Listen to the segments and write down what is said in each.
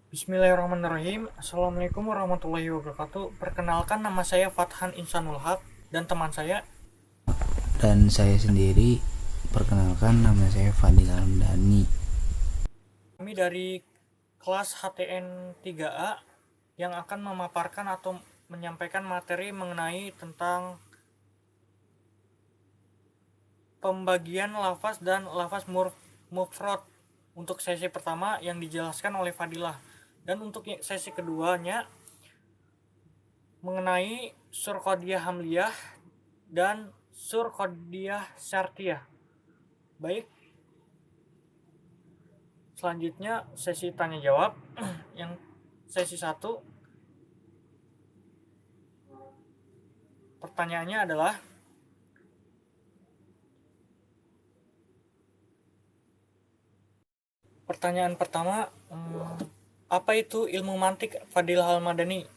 Bismillahirrahmanirrahim. Assalamualaikum warahmatullahi wabarakatuh. Perkenalkan, nama saya Fathan Insanul Haq dan teman saya. Dan saya sendiri, perkenalkan, nama saya Fadil Almdani. Kami dari kelas HTN 3A yang akan memaparkan atau menyampaikan materi mengenai tentang pembagian lafaz dan lafaz mufrad untuk sesi pertama yang dijelaskan oleh Fadilah. Dan untuk sesi keduanya mengenai surqodiyah hamliyah dan surqodiyah syartiyah. Baik, selanjutnya sesi tanya jawab. Yang sesi 1, pertanyaannya adalah, pertanyaan pertama, apa itu ilmu mantik, Fadil Halmadani?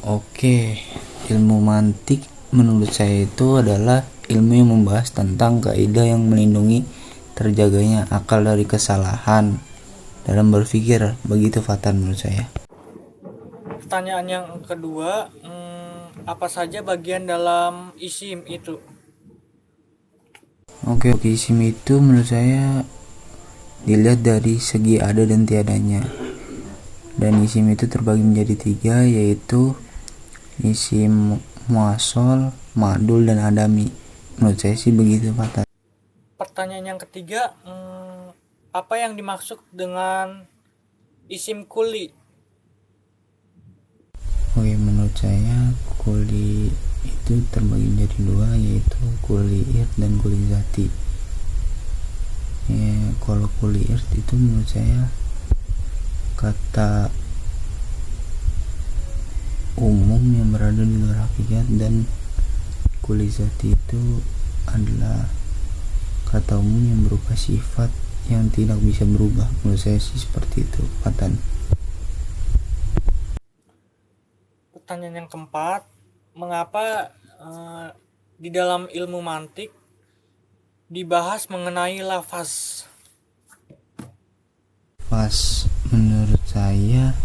Oke, ilmu mantik menurut saya itu adalah ilmu yang membahas tentang kaidah yang melindungi terjaganya akal dari kesalahan dalam berpikir. Begitu Fatan menurut saya. Pertanyaan yang kedua, apa saja bagian dalam isim itu? Oke, isim itu menurut saya dilihat dari segi ada dan tiadanya. Dan isim itu terbagi menjadi 3, yaitu isim muasol, ma'dul, dan adami. Menurut saya sih begitu Fatan. Pertanyaan yang ketiga, apa yang dimaksud dengan isim kuli? Oke, menurut saya kuli itu terbagi menjadi 2, yaitu kuli irt dan kuli zati. Kalau kuli irt itu menurut saya kata umum yang berada di luar hakikat, dan kuli zati itu adalah kata umum yang berupa sifat yang tidak bisa berubah. Menurut saya sih seperti itu, Fatan. Pertanyaan yang keempat, mengapa di dalam ilmu mantik dibahas mengenai lafaz? Menurut saya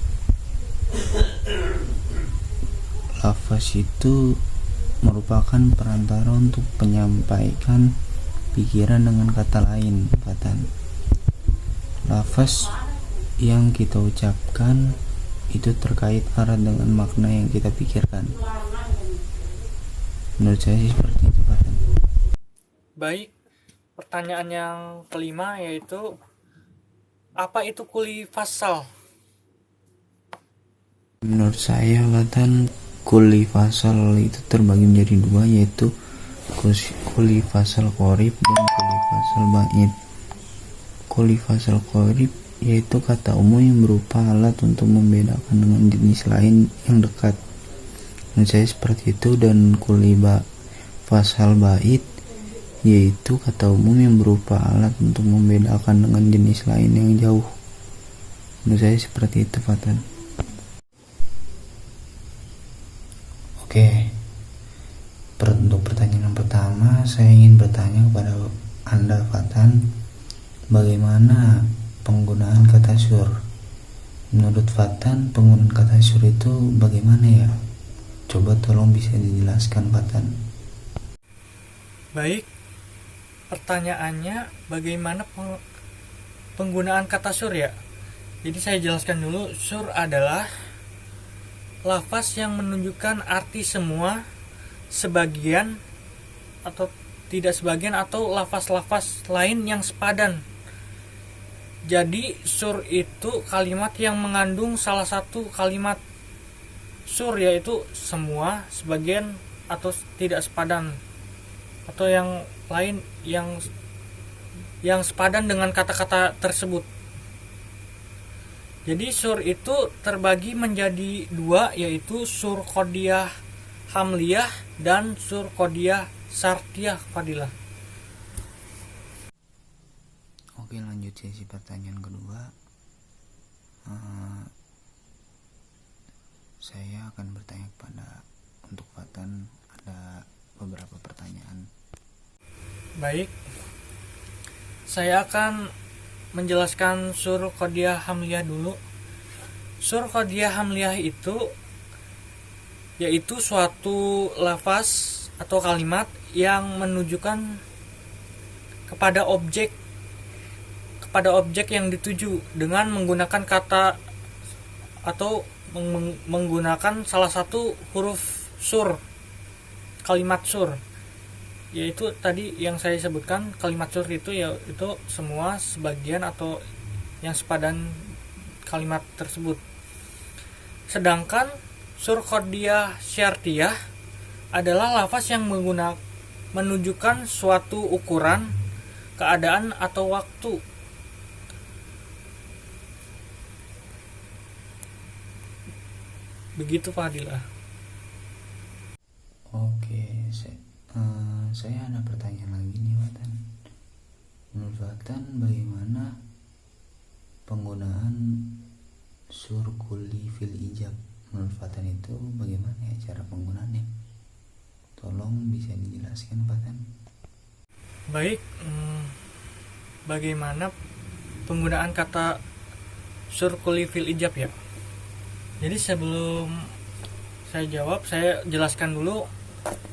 lafaz itu merupakan perantara untuk menyampaikan pikiran dengan kata lain, Fatan. Lafaz yang kita ucapkan itu terkait erat dengan makna yang kita pikirkan. Menurut saya sih seperti itu, Fatan. Baik, pertanyaan yang kelima yaitu, apa itu kuli fasal? Menurut saya, Fatan, kuli fasal itu terbagi menjadi 2, yaitu kuli fasal qorib dan kuli fasal ba'id. Kuli fasal qorib yaitu kata umum yang berupa alat untuk membedakan dengan jenis lain yang dekat. Menurut saya seperti itu. Dan kuli fasal ba'id yaitu kata umum yang berupa alat untuk membedakan dengan jenis lain yang jauh. Menurut saya seperti itu, Fatan. Oke, untuk pertanyaan yang pertama, saya ingin bertanya kepada Anda, Fatan, bagaimana penggunaan kata syur? Menurut Fatan, penggunaan kata syur itu bagaimana ya? Coba tolong bisa dijelaskan, Fatan. Baik, pertanyaannya bagaimana penggunaan kata sur ya? Jadi saya jelaskan dulu, sur adalah lafaz yang menunjukkan arti semua, sebagian, atau tidak sebagian, atau lafaz-lafaz lain yang sepadan. Jadi sur itu kalimat yang mengandung salah satu kalimat sur, yaitu semua, sebagian, atau tidak sepadan, atau yang lain yang sepadan dengan kata-kata tersebut. Jadi sur itu terbagi menjadi 2, yaitu sur qodiyah hamliyah dan sur qodiyah syartiyah, Fadilah. Oke, lanjut sesi pertanyaan kedua. Saya akan bertanya kepada untuk Fatan, ada beberapa pertanyaan. Baik, saya akan menjelaskan sur qadiyah hamliyah dulu. Sur qadiyah hamliyah itu yaitu suatu lafaz atau kalimat yang menunjukkan kepada objek yang dituju dengan menggunakan kata atau menggunakan salah satu huruf sur, kalimat sur, yaitu tadi yang saya sebutkan. Kalimat sur itu yaitu semua, sebagian, atau yang sepadan kalimat tersebut. Sedangkan sur qadiyah syartiyah adalah lafaz yang menunjukkan suatu ukuran, keadaan, atau waktu. Begitu Fadilah. Oke, saya ada pertanyaan lagi nih Watan. Menurut Watan, bagaimana penggunaan sur kulli fil ijab? Menurut Watan itu bagaimana ya cara penggunaannya? Tolong bisa dijelaskan Watan. Baik, bagaimana penggunaan kata sur kulli fil ijab ya? Jadi sebelum saya jawab, saya jelaskan dulu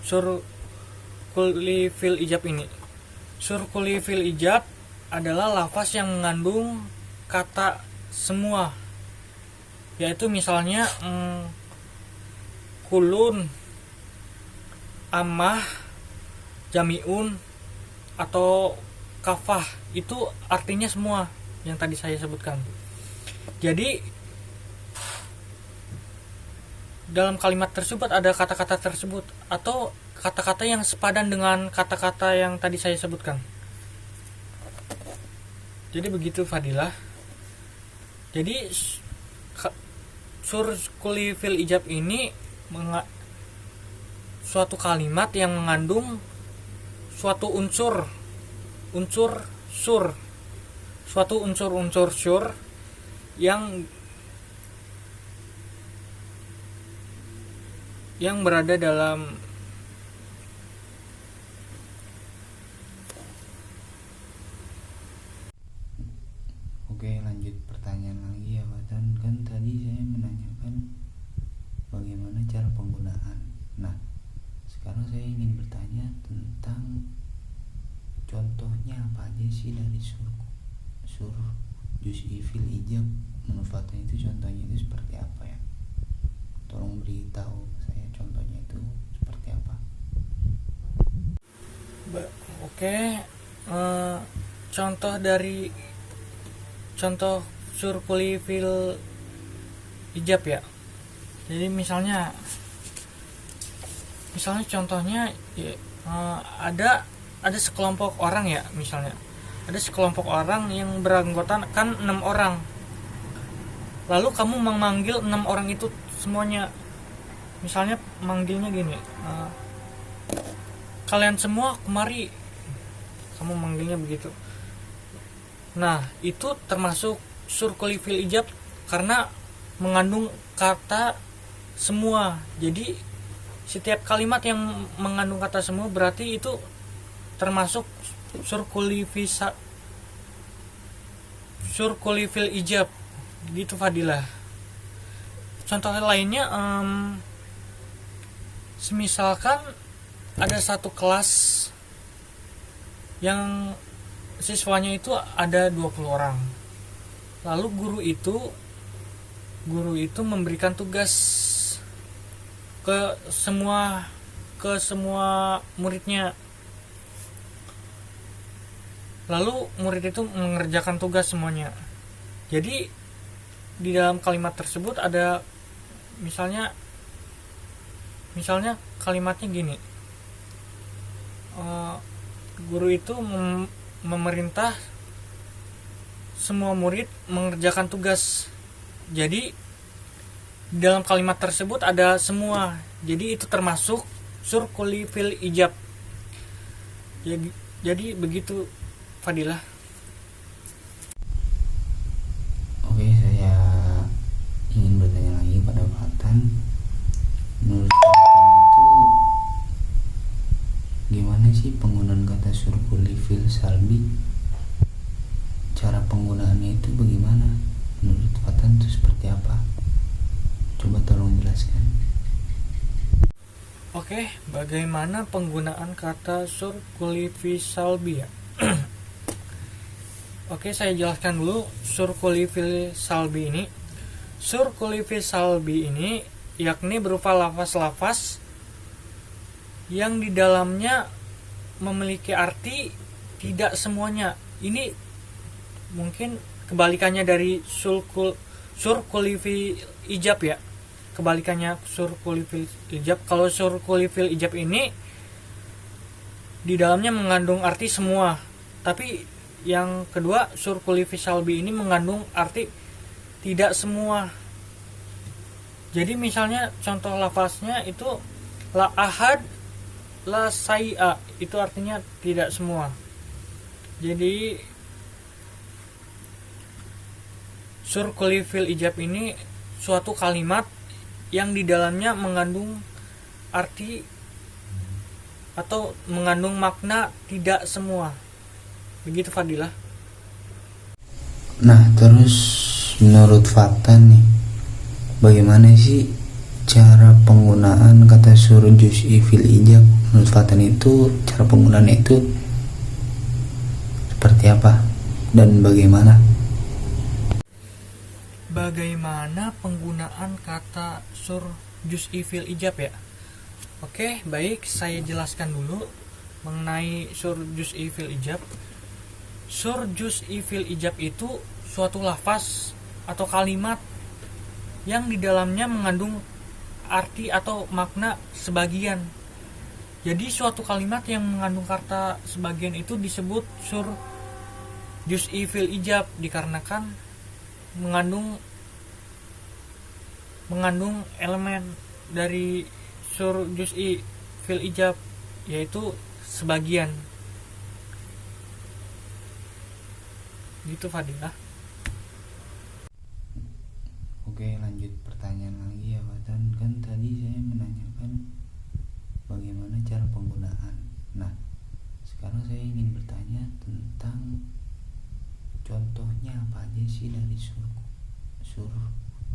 sur kulli fil ijab ini. Sur kulli fil ijab adalah lafaz yang mengandung kata semua, yaitu misalnya kulun, amah, jamiun, atau kafah. Itu artinya semua yang tadi saya sebutkan. Jadi dalam kalimat tersebut ada kata-kata tersebut atau kata-kata yang sepadan dengan kata-kata yang tadi saya sebutkan. Jadi begitu Fadilah. Jadi sur kulli fil ijab ini suatu kalimat yang mengandung suatu unsur sur, suatu unsur sur yang berada dalam Oke, lanjut pertanyaan lagi ya Watan. Kan tadi saya menanyakan bagaimana cara penggunaan. Nah, sekarang saya ingin bertanya tentang contohnya apa aja sih dari sur juz'i fil ijab. Menurut Watan itu contohnya itu seperti apa ya? Tolong beritahu saya contohnya itu seperti apa. Oke, contoh sur kulli fil ijab ya. Jadi misalnya contohnya ya, ada sekelompok orang ya, misalnya ada sekelompok orang yang beranggotakan 6 orang. Lalu kamu memanggil 6 orang itu semuanya. Misalnya manggilnya gini, kalian semua kemari, kamu manggilnya begitu. Nah, itu termasuk sur kulli fil ijab karena mengandung kata semua. Jadi setiap kalimat yang mengandung kata semua berarti itu termasuk sur kulli fil ijab. Gitu Fadilah. Contoh lainnya, semisalkan ada satu kelas yang siswanya itu ada 20 orang. Lalu guru itu memberikan tugas ke semua muridnya. Lalu murid itu mengerjakan tugas semuanya. Jadi di dalam kalimat tersebut ada misalnya kalimatnya gini, guru itu memerintah semua murid mengerjakan tugas. Jadi di dalam kalimat tersebut ada semua, jadi itu termasuk sur kulli fil ijab. Jadi begitu Fadilah. Oke, saya ingin bertanya lagi pada Watan. Menurut Watan itu gimana sih penggunaan kata sur kulli fil salbi? Cara penggunaannya itu bagaimana? Menurut Fatan itu seperti apa? Coba tolong jelaskan. Oke, bagaimana penggunaan kata surkulivisalbi ya? Oke, saya jelaskan dulu surkulivisalbi ini. Surkulivisalbi ini yakni berupa lafaz-lafaz yang di dalamnya memiliki arti tidak semuanya. Ini mungkin kebalikannya dari surkulifil ijab ya. Kebalikannya surkulifil ijab. Kalau surkulifil ijab ini di dalamnya mengandung arti semua. Tapi yang kedua surkulivisalbi ini mengandung arti tidak semua. Jadi misalnya contoh lafaznya itu la ahad la say'a, itu artinya tidak semua. Jadi surkulifil ijab ini suatu kalimat yang di dalamnya mengandung arti atau mengandung makna tidak semua. Begitu Fadilah. Nah, terus menurut Fatan nih, bagaimana sih cara penggunaan kata suruh juz'i fil ijab? Menurut Fatan itu cara penggunaannya itu seperti apa dan bagaimana? Bagaimana penggunaan kata sur juz'i fil ijab ya? Oke, baik, saya jelaskan dulu mengenai sur juz'i fil ijab. Sur juz'i fil ijab itu suatu lafaz atau kalimat yang di dalamnya mengandung arti atau makna sebagian. Jadi suatu kalimat yang mengandung kata sebagian itu disebut sur juz'i fil ijab dikarenakan mengandung elemen dari sur juz'i fil ijab, yaitu sebagian. Gitu Fadilah. Oke, lanjut pertanyaan lagi ya Fatan. Kan tadi saya menanyakan bagaimana cara penggunaan. Nah, sekarang saya ingin bertanya tentang contohnya apa aja sih dari sur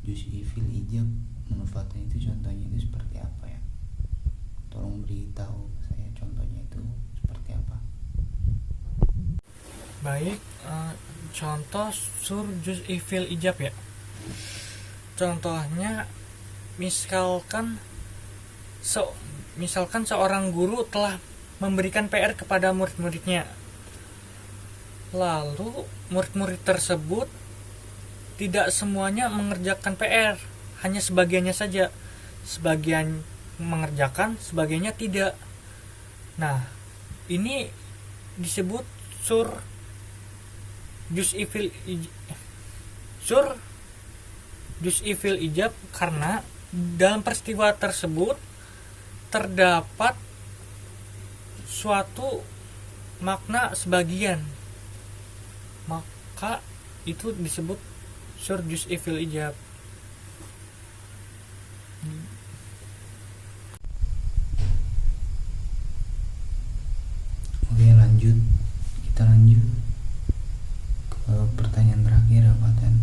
juz'i fil ijab. Menurut Fatan itu contohnya itu seperti apa ya? Tolong beritahu saya contohnya itu seperti apa. Baik, contoh sur juz'i fil ijab ya. Contohnya misalkan seorang guru telah memberikan PR kepada murid-muridnya. Lalu murid-murid tersebut tidak semuanya mengerjakan PR, hanya sebagiannya saja. Sebagian mengerjakan, sebagiannya tidak. Nah, ini disebut sur juz'i fil ijab karena dalam peristiwa tersebut terdapat suatu makna sebagian, maka itu disebut sur juz'i fil ijab. Oke, kita lanjut ke pertanyaan terakhir ya Fatan.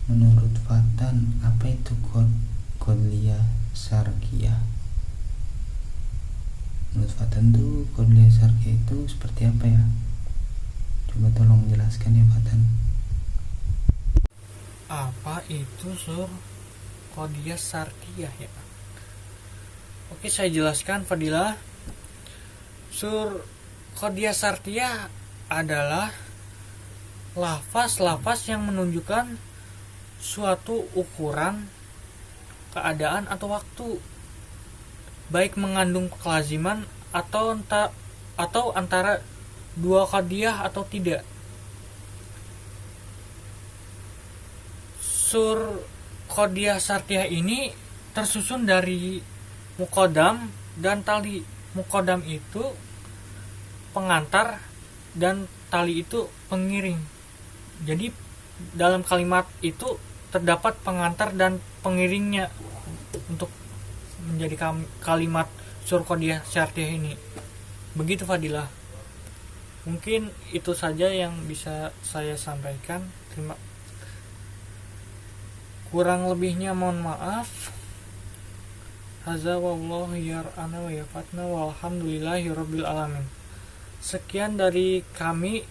Menurut Fatan, apa itu kodliyah syarqiyah? Menurut Fatan tuh kodliyah syarqiyah itu seperti apa ya? Coba tolong jelaskan ya Fatan. Apa itu sur kodliyah syarqiyah ya? Oke, saya jelaskan Fadilah. Sur kodliyah syarqiyah adalah lafaz-lafaz yang menunjukkan suatu ukuran, keadaan atau waktu, baik mengandung kelaziman atau antara dua qadiyah atau tidak. Sur qadiyah syarqiyah ini tersusun dari muqaddam dan tali. Muqaddam itu pengantar dan tali itu pengiring. Jadi dalam kalimat itu terdapat pengantar dan pengiringnya untuk menjadi kalimat sur qadiyah syarqiyah ini. Begitu Fadilah. Mungkin itu saja yang bisa saya sampaikan. Kurang lebihnya mohon maaf. Hadza wallahu yar'ana wa yafatna walhamdulillahirabbil alamin. Sekian dari kami.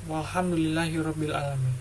Walhamdulillahirabbil alamin.